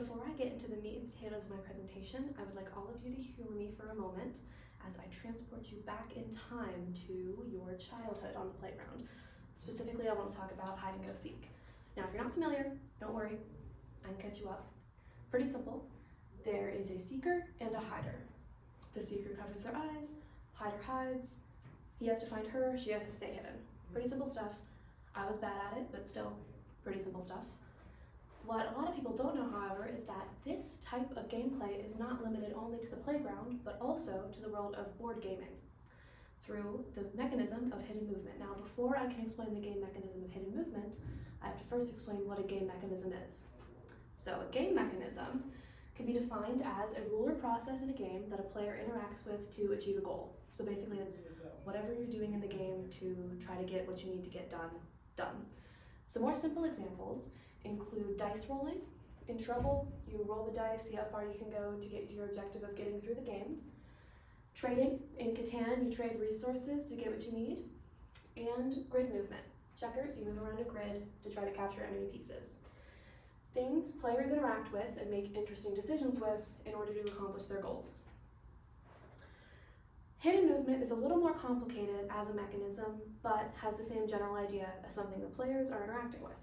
Before I get into the meat and potatoes of my presentation, I would like all of you to humor me for a moment as I transport you back in time to your childhood on the playground. Specifically, I want to talk about hide and go seek. Now, if you're not familiar, don't worry, I can catch you up. Pretty simple. There is a seeker and a hider. The seeker covers their eyes, hider hides. He has to find her, she has to stay hidden. Pretty simple stuff. I was bad at it, but still pretty simple stuff. What a lot of people don't know, however, is that this type of gameplay is not limited only to the playground, but also to the world of board gaming through the mechanism of hidden movement. Now, before I can explain the game mechanism of hidden movement, I have to first explain what a game mechanism is. So a game mechanism can be defined as a rule or process in a game that a player interacts with to achieve a goal. So basically it's whatever you're doing in the game to try to get what you need to get done. Some more simple examples include dice rolling. In Trouble, you roll the dice, see how far you can go to get to your objective of getting through the game. Trading, in Catan, you trade resources to get what you need. And grid movement. Checkers, you move around a grid to try to capture enemy pieces. Things players interact with and make interesting decisions with in order to accomplish their goals. Hidden movement is a little more complicated as a mechanism, but has the same general idea as something the players are interacting with.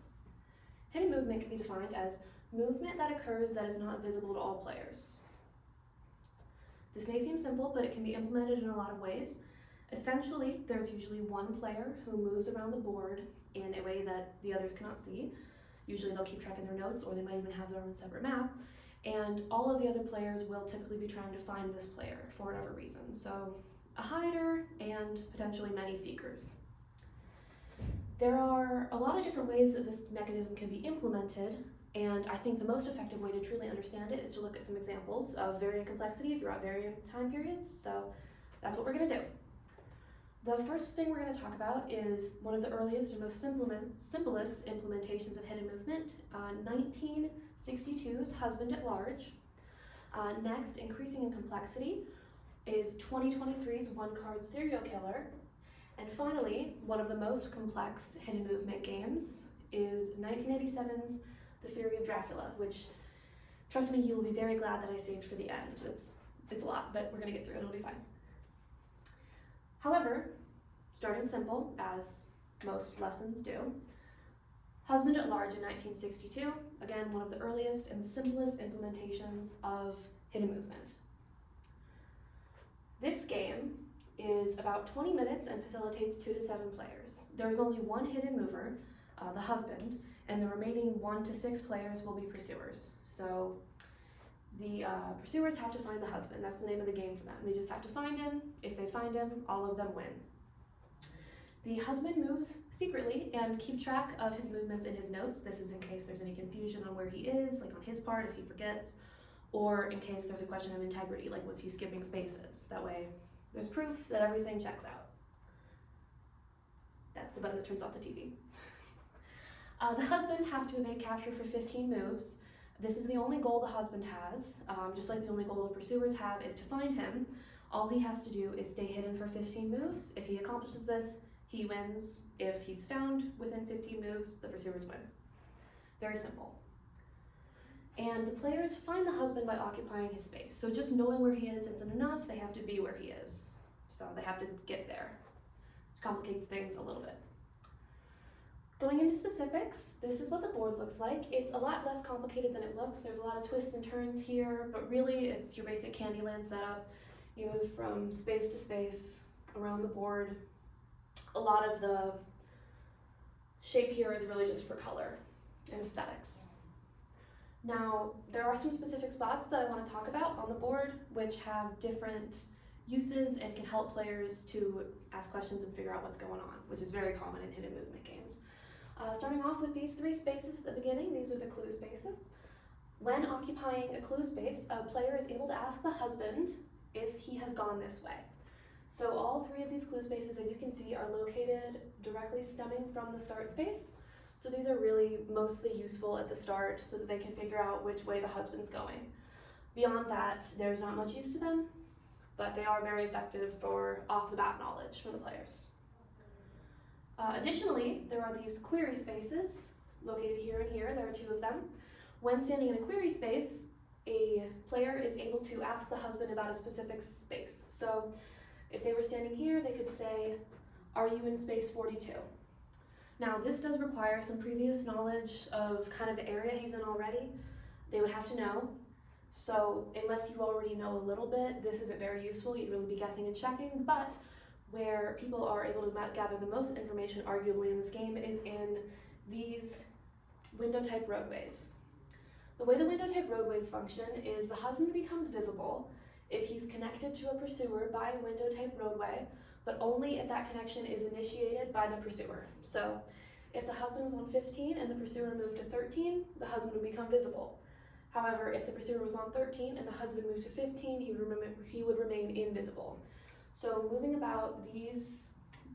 Hidden movement can be defined as movement that occurs that is not visible to all players. This may seem simple, but it can be implemented in a lot of ways. Essentially, there's usually one player who moves around the board in a way that the others cannot see. Usually they'll keep track in their notes, or they might even have their own separate map. And all of the other players will typically be trying to find this player for whatever reason. So a hider and potentially many seekers. There are a lot of different ways that this mechanism can be implemented, and I think the most effective way to truly understand it is to look at some examples of varying complexity throughout varying time periods. So that's what we're going to do. The first thing we're going to talk about is one of the earliest and most simplest implementations of hidden movement, 1962's Husband at Large. Next, increasing in complexity, is 2023's One Card Serial Killer. And finally, one of the most complex hidden movement games is 1987's The Fury of Dracula, which, trust me, you will be very glad that I saved for the end. It's a lot, but we're going to get through it, it'll be fine. However, starting simple, as most lessons do, Husband at Large in 1962, again, one of the earliest and simplest implementations of hidden movement. This game is about 20 minutes and facilitates 2 to 7 players. There is only one hidden mover, the husband, and the remaining 1 to 6 players will be pursuers. So the pursuers have to find the husband. That's the name of the game for them. They just have to find him. If they find him, all of them win. The husband moves secretly and keep track of his movements in his notes. This is in case there's any confusion on where he is, like on his part if he forgets, or in case there's a question of integrity, like was he skipping spaces? That way there's proof that everything checks out. That's the button that turns off the TV. The husband has to evade capture for 15 moves. This is the only goal the husband has, just like the only goal the pursuers have is to find him. All he has to do is stay hidden for 15 moves. If he accomplishes this, he wins. If he's found within 15 moves, the pursuers win. Very simple. And the players find the husband by occupying his space. So just knowing where he is isn't enough, they have to be where he is. So they have to get there. Which complicates things a little bit. Going into specifics, this is what the board looks like. It's a lot less complicated than it looks. There's a lot of twists and turns here, but really it's your basic Candyland setup. You move from space to space around the board. A lot of the shape here is really just for color and aesthetics. Now, there are some specific spots that I want to talk about on the board which have different uses and can help players to ask questions and figure out what's going on, which is very common in hidden movement games. Starting off with these 3 spaces at the beginning, these are the clue spaces. When occupying a clue space, a player is able to ask the husband if he has gone this way. So all 3 of these clue spaces, as you can see, are located directly stemming from the start space. So these are really mostly useful at the start so that they can figure out which way the husband's going. Beyond that, there's not much use to them, but they are very effective for off-the-bat knowledge for the players. Additionally, there are these query spaces located here and here. There are 2 of them. When standing in a query space, a player is able to ask the husband about a specific space. So if they were standing here, they could say, "Are you in space 42?" Now this does require some previous knowledge of kind of the area he's in already. They would have to know. So unless you already know a little bit, this isn't very useful. You'd really be guessing and checking, but where people are able to gather the most information arguably in this game is in these window type roadways. The way the window type roadways function is the husband becomes visible if he's connected to a pursuer by a window type roadway, but only if that connection is initiated by the pursuer. So if the husband was on 15 and the pursuer moved to 13, the husband would become visible. However, if the pursuer was on 13 and the husband moved to 15, he would remain invisible. So moving about these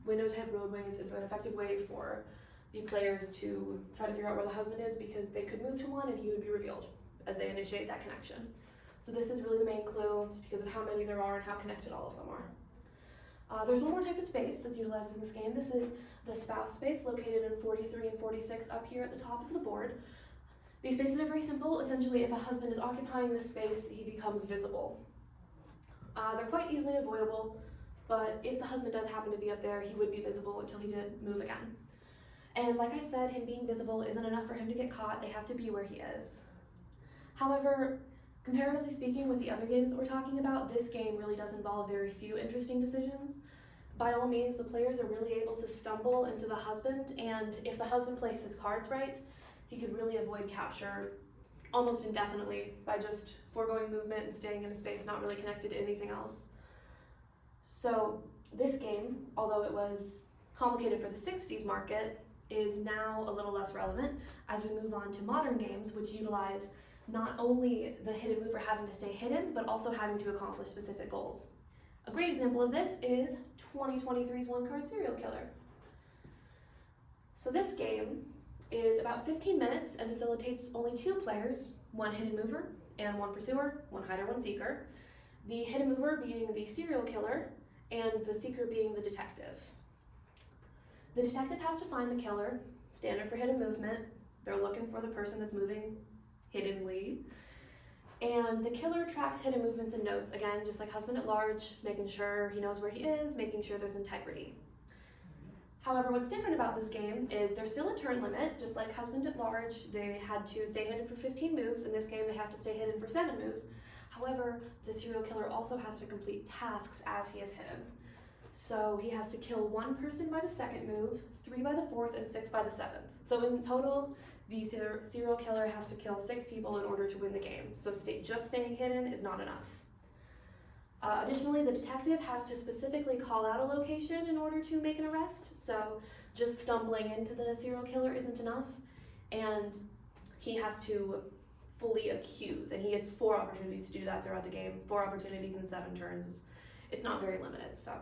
window type roadways is an effective way for the players to try to figure out where the husband is, because they could move to one and he would be revealed as they initiate that connection. So this is really the main clue, just because of how many there are and how connected all of them are. There's one more type of space that's utilized in this game. This is the spouse space, located in 43 and 46 up here at the top of the board. These spaces are very simple. Essentially, if a husband is occupying this space, he becomes visible. They're quite easily avoidable, but if the husband does happen to be up there, he would be visible until he did move again. And like I said, him being visible isn't enough for him to get caught. They have to be where he is. However, comparatively speaking with the other games that we're talking about, this game really does involve very few interesting decisions. By all means, the players are really able to stumble into the husband, and if the husband plays his cards right, he could really avoid capture almost indefinitely by just foregoing movement and staying in a space not really connected to anything else. So this game, although it was complicated for the 60s market, is now a little less relevant as we move on to modern games, which utilize not only the hidden mover having to stay hidden, but also having to accomplish specific goals. A great example of this is 2023's One Card Serial Killer. So this game is about 15 minutes and facilitates only 2 players, one hidden mover and one pursuer, one hider, one seeker. The hidden mover being the serial killer and the seeker being the detective. The detective has to find the killer, standard for hidden movement. They're looking for the person that's moving hiddenly. And the killer tracks hidden movements and notes, again, just like husband at large, making sure he knows where he is, making sure there's integrity. However, what's different about this game is there's still a turn limit, just like husband at large. They had to stay hidden for 15 moves. In this game, they have to stay hidden for 7 moves. However, the serial killer also has to complete tasks as he is hidden. So he has to kill 1 person by the 2nd move, 3 by the 4th, and 6 by the 7th. So in total, the serial killer has to kill 6 people in order to win the game. So just staying hidden is not enough. Additionally, the detective has to specifically call out a location in order to make an arrest. So just stumbling into the serial killer isn't enough. And he has to fully accuse, and he gets 4 opportunities to do that throughout the game. 4 opportunities in 7 turns. It's not very limited, so.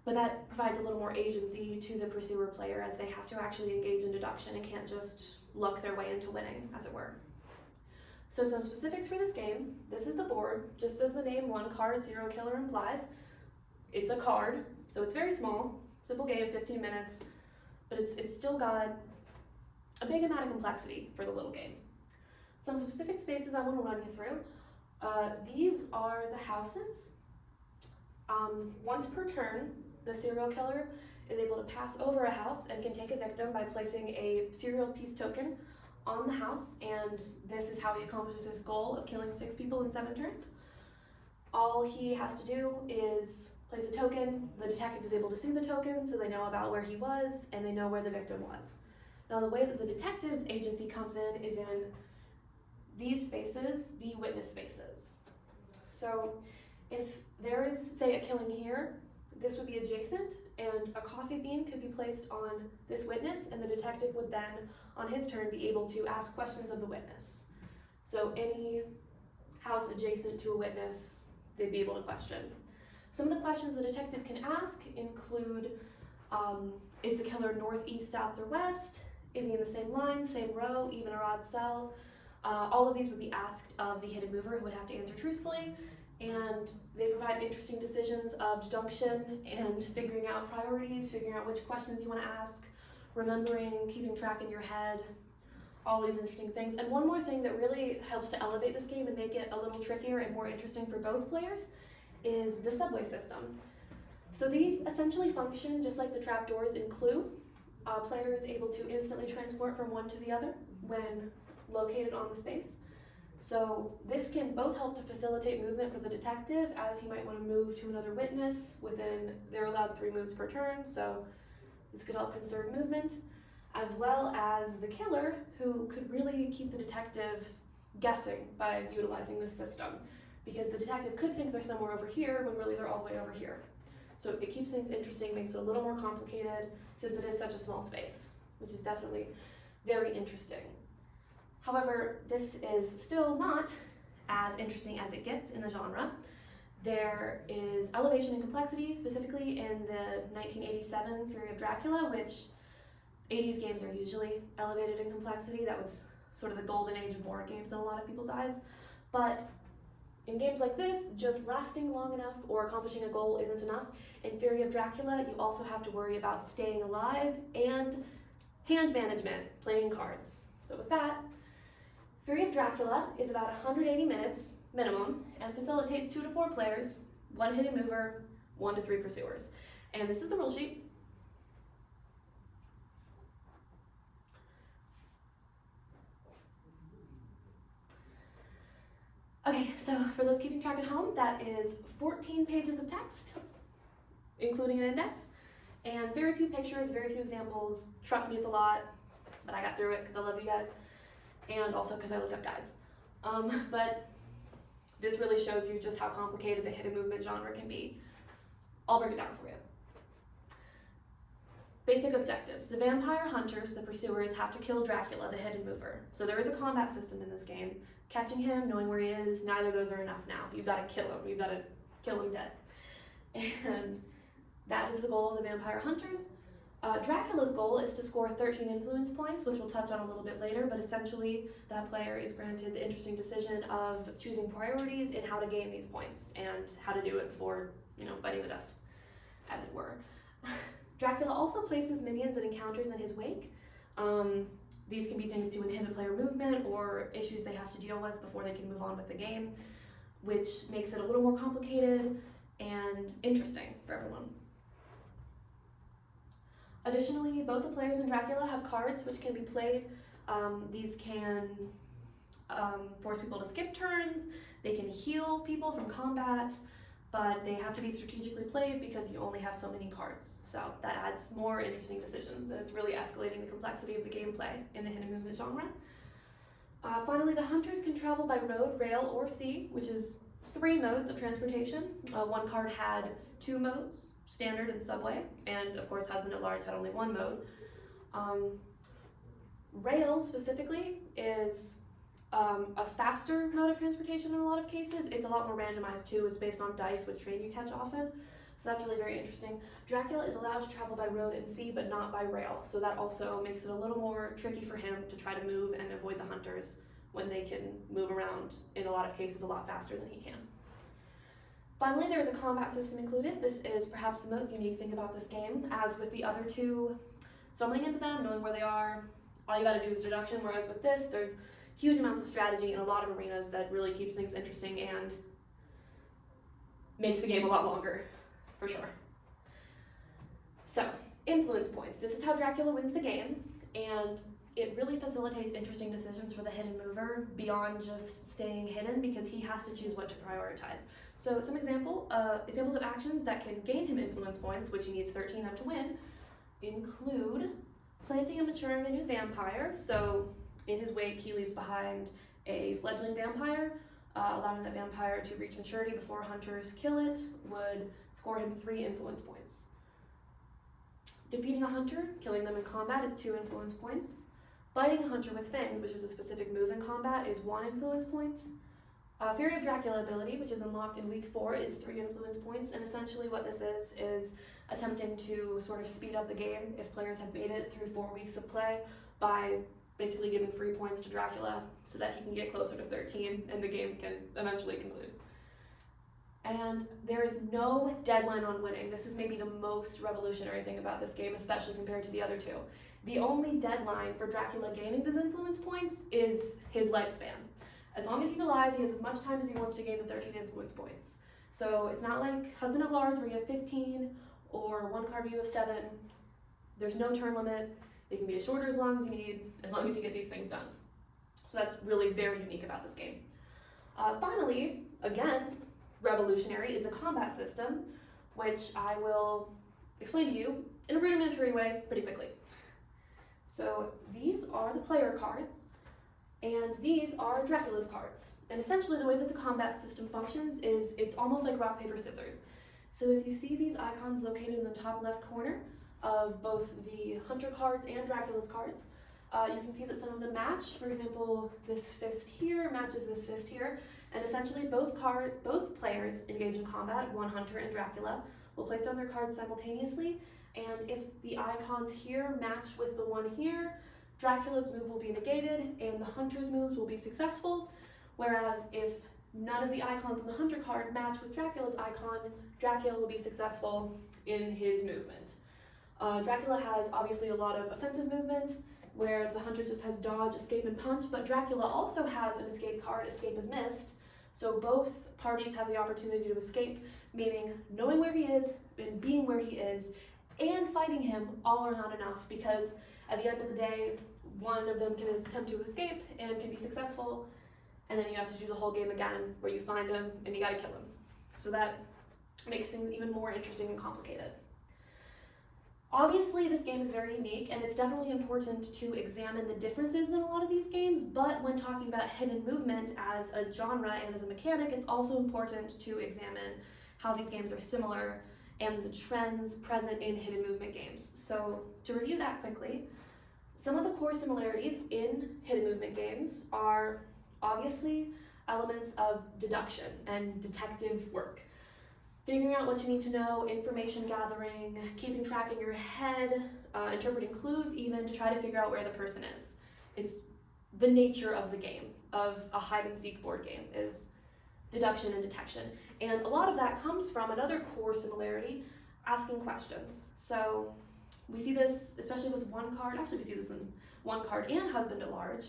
But that provides a little more agency to the pursuer player, as they have to actually engage in deduction and can't just luck their way into winning, as it were. So some specifics for this game. This is the board. Just as the name One Card Serial Killer implies, it's a card, so it's very small. Simple game, 15 minutes, but it's still got a big amount of complexity for the little game. Some specific spaces I want to run you through. These are the houses. Once per turn, the serial killer is able to pass over a house and can take a victim by placing a serial piece token on the house, and this is how he accomplishes his goal of killing 6 people in 7 turns. All he has to do is place a token. The detective is able to see the token, so they know about where he was and they know where the victim was. Now the way that the detective's agency comes in is in these spaces, the witness spaces. So if there is, say, a killing here, this would be adjacent, and a coffee bean could be placed on this witness, and the detective would then, on his turn, be able to ask questions of the witness. So any house adjacent to a witness, they'd be able to question. Some of the questions the detective can ask include, is the killer north, east, south, or west? Is he in the same line, same row, even or odd cell? All of these would be asked of the hidden mover, who would have to answer truthfully. And they provide interesting decisions of deduction and figuring out priorities, figuring out which questions you want to ask, remembering, keeping track in your head. all these interesting things. And one more thing that really helps to elevate this game and make it a little trickier and more interesting for both players is the subway system. So these essentially function just like the trapdoors in Clue. A player is able to instantly transport from one to the other when located on the space. So this can both help to facilitate movement for the detective, as he might want to move to another witness within, they're allowed 3 moves per turn, so this could help conserve movement, as well as the killer, who could really keep the detective guessing by utilizing this system, because the detective could think they're somewhere over here when really they're all the way over here. So it keeps things interesting, makes it a little more complicated since it is such a small space, which is definitely very interesting. However, this is still not as interesting as it gets in the genre. There is elevation and complexity, specifically in the 1987 Fury of Dracula, which 80s games are usually elevated in complexity. That was sort of the golden age of board games in a lot of people's eyes. But in games like this, just lasting long enough or accomplishing a goal isn't enough. In Fury of Dracula, you also have to worry about staying alive and hand management, playing cards. So with that, Fury of Dracula is about 180 minutes minimum and facilitates 2 to 4 players, 1 hidden mover, 1 to 3 pursuers. And this is the rule sheet. Okay, so for those keeping track at home, that is 14 pages of text, including an index, and very few pictures, very few examples. Trust me, it's a lot, but I got through it because I love you guys, and also because I looked up guides. But this really shows you just how complicated the hidden movement genre can be. I'll break it down for you. Basic objectives. The vampire hunters, the pursuers, have to kill Dracula, the hidden mover. So there is a combat system in this game. Catching him, knowing where he is, neither of those are enough now. You've got to kill him. You've got to kill him dead. And that is the goal of the vampire hunters. Dracula's goal is to score 13 influence points, which we'll touch on a little bit later, but essentially that player is granted the interesting decision of choosing priorities in how to gain these points and how to do it before, biting the dust, as it were. Dracula also places minions and encounters in his wake. These can be things to inhibit player movement or issues they have to deal with before they can move on with the game, which makes it a little more complicated and interesting for everyone. Additionally, both the players in Dracula have cards which can be played. These can force people to skip turns, they can heal people from combat, but they have to be strategically played because you only have so many cards. So that adds more interesting decisions, and it's really escalating the complexity of the gameplay in the hidden movement genre. Finally, the hunters can travel by road, rail, or sea, which is 3 modes of transportation. One card had 2 modes, standard and subway, and of course Husband at Large had only 1 mode. Rail specifically is a faster mode of transportation in a lot of cases. It's a lot more randomized too. It's based on dice, which train you catch often. So that's really very interesting. Dracula is allowed to travel by road and sea, but not by rail. So that also makes it a little more tricky for him to try to move and avoid the hunters when they can move around, in a lot of cases, a lot faster than he can. Finally, there is a combat system included. This is perhaps the most unique thing about this game. As with the other 2, stumbling into them, knowing where they are, all you gotta do is deduction, whereas with this, there's huge amounts of strategy in a lot of arenas that really keeps things interesting and makes the game a lot longer, for sure. So, influence points. This is how Dracula wins the game, and it really facilitates interesting decisions for the hidden mover beyond just staying hidden, because he has to choose what to prioritize. So some examples of actions that can gain him influence points, which he needs 13 of to win, include planting and maturing a new vampire. So in his wake, he leaves behind a fledgling vampire. Allowing that vampire to reach maturity before hunters kill it would score him 3 influence points. Defeating a hunter, killing them in combat, is 2 influence points. Biting a hunter with fangs, which is a specific move in combat, is 1 influence point. Fury of Dracula ability, which is unlocked in week 4, is 3 influence points, and essentially what this is attempting to sort of speed up the game if players have made it through 4 weeks of play by basically giving free points to Dracula so that he can get closer to 13 and the game can eventually conclude. And there is no deadline on winning. This is maybe the most revolutionary thing about this game, especially compared to the other 2. The only deadline for Dracula gaining these influence points is his lifespan. As long as he's alive, he has as much time as he wants to gain the 13 influence points. So it's not like Husband at Large where you have 15 or one card where you have 7. There's no turn limit. It can be as short or as long as you need, as long as you get these things done. So that's really very unique about this game. Finally, again, revolutionary is the combat system, which I will explain to you in a rudimentary way pretty quickly. So these are the player cards, and these are Dracula's cards. And essentially the way that the combat system functions is it's almost like rock, paper, scissors. So if you see these icons located in the top left corner of both the Hunter cards and Dracula's cards, you can see that some of them match. For example, this fist here matches this fist here, and essentially both players engaged in combat, one Hunter and Dracula, will place down their cards simultaneously, and if the icons here match with the one here, Dracula's move will be negated and the Hunter's moves will be successful, whereas if none of the icons on the Hunter card match with Dracula's icon, Dracula will be successful in his movement. Dracula has obviously a lot of offensive movement, whereas the Hunter just has dodge, escape, and punch, but Dracula also has an escape card, escape is missed, so both parties have the opportunity to escape, meaning knowing where he is and being where he is and fighting him all are not enough, because at the end of the day, one of them can attempt to escape and can be successful, and then you have to do the whole game again where you find him and you gotta kill him. So that makes things even more interesting and complicated. Obviously, this game is very unique, and it's definitely important to examine the differences in a lot of these games, but when talking about hidden movement as a genre and as a mechanic, it's also important to examine how these games are similar and the trends present in hidden movement games. So to review that quickly, some of the core similarities in hidden movement games are obviously elements of deduction and detective work. Figuring out what you need to know, information gathering, keeping track in your head, interpreting clues even to try to figure out where the person is. It's the nature of the game, of a hide and seek board game, is deduction and detection. And a lot of that comes from another core similarity, asking questions. So we see this especially with one card, actually we see this in one card and Husband at Large,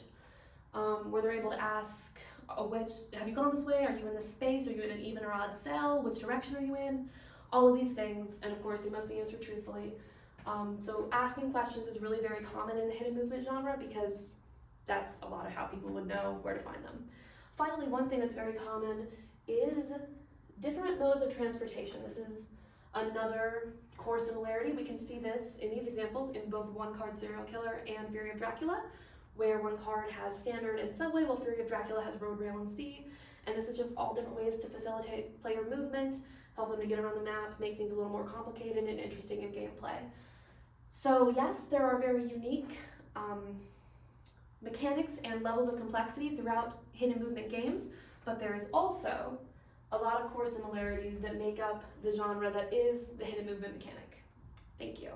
where they're able to ask, have you gone this way? Are you in this space? Are you in an even or odd cell? Which direction are you in? All of these things, and of course they must be answered truthfully. So asking questions is really very common in the hidden movement genre because that's a lot of how people would know where to find them. Finally, one thing that's very common is different modes of transportation. This is another core similarity. We can see this in these examples in both One Card Serial Killer and Fury of Dracula, where one card has standard and subway, while Fury of Dracula has road, rail, and sea. And this is just all different ways to facilitate player movement, help them to get around the map, make things a little more complicated and interesting in gameplay. So yes, there are very unique mechanics and levels of complexity throughout hidden movement games, but there is also a lot of core similarities that make up the genre that is the hidden movement mechanic. Thank you.